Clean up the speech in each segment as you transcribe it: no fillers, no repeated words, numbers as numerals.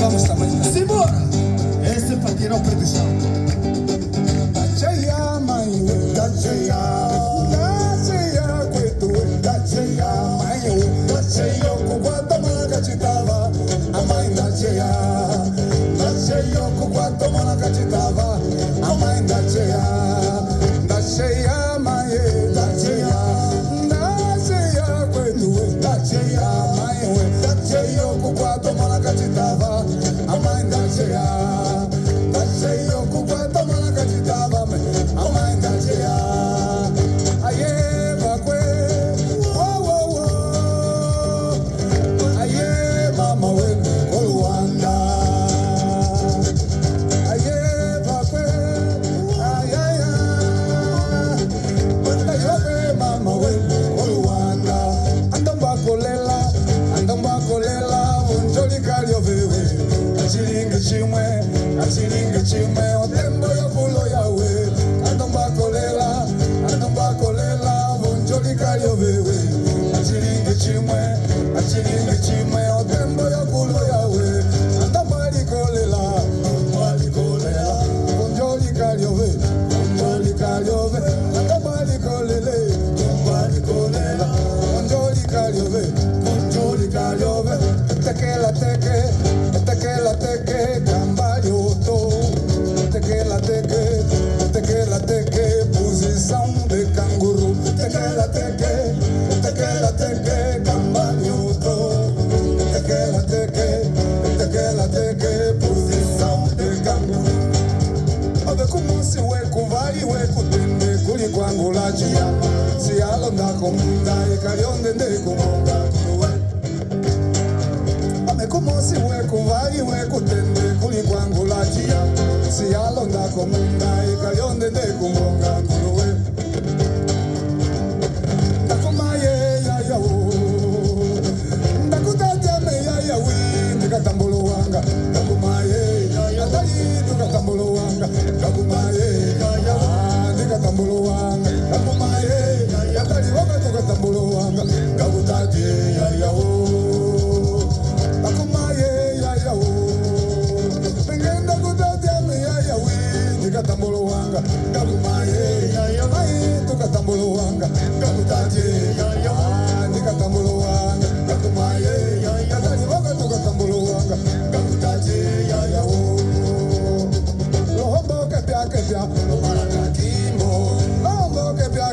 Vamos também. Simbora! Esse é para tirar o produção. Dacheia, mãe, dacheia. Dacheia, cueto, dacheia, mãe, dacheia, cuquata, malacatitava. A mãe dacheia. Dacheia, cuquata, malacatitava. A mãe dacheia. Dacheia, mãe, dacheia. Dacheia, cueto, dacheia, mãe, dacheia, cuquata, malacatitava. A mãe dacheia. Dacheia, cuquata, malacatitava. A mãe dacheia. Aye, bakwe. Oh, oh, oh. Aye, mama, we, Oluanda. Aye, bakwe. Aye, aye. Bata yobe, mama, we, Oluanda. Andamba kolela, unjoli kalyo vewe. Achilinga chimwe, otembo yokulo yawe. Andamba kolela, unjoli kalyo vewe. Achilinga chimwe, otembo yokulo yawe. Andamba kolela, unjoli kalyo ve, unjoli kalyo ve. Andamba kolele, unjoli kalyo ve, unjoli kalyo ve. Teke, cambalhoto. Teke, posição de canguru. Teke, cambalhoto. Teke, posição de canguru. Ove como se weku vai weku tende kuli kwangu la chia. Si alonda komunda e kalionde de kumonga kuwe. Ame como se weku vai weku tende kuli kwangu la chia. Si alonda komunda e kalionde de kumonga kuwe. Ndakumaye ya ya o. Ndakutatia me ya ya wi ndikatambolo wanga. Ndakumaye ya ya tali ndikatambolo wanga. Ndakumaye ya ya ndikatambolo wanga. Ndakumaye ya ya tali wanga ndikatambolo wanga. Ndakutatia ya ya o. Ndakumaye ya ya o. Pengenda kutatia me ya ya wi ndikatambolo wanga. Ndakumaye ya ya ndikatambolo wanga. Ndakutatia ya ya ndikatambolo wanga. Ndakumaye ya ya tali wanga ndikatambolo wanga. Ndakutatia ya ya o. Lombo kepia, malakakimbo. Lombo kepia,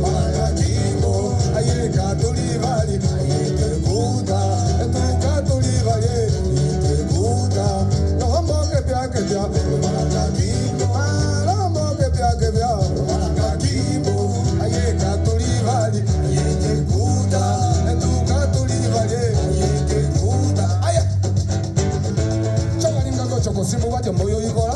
malakakimbo. Aye katulivali, aye terkuta. Etu katulivali, aye terkuta. Lombo kepia, malakakimbo. Lombo kepia, malakakimbo. Aye katulivali, aye terkuta. Etu katulivali, aye terkuta. Aye. Choka ninga go choko simu wajo moyo ikola.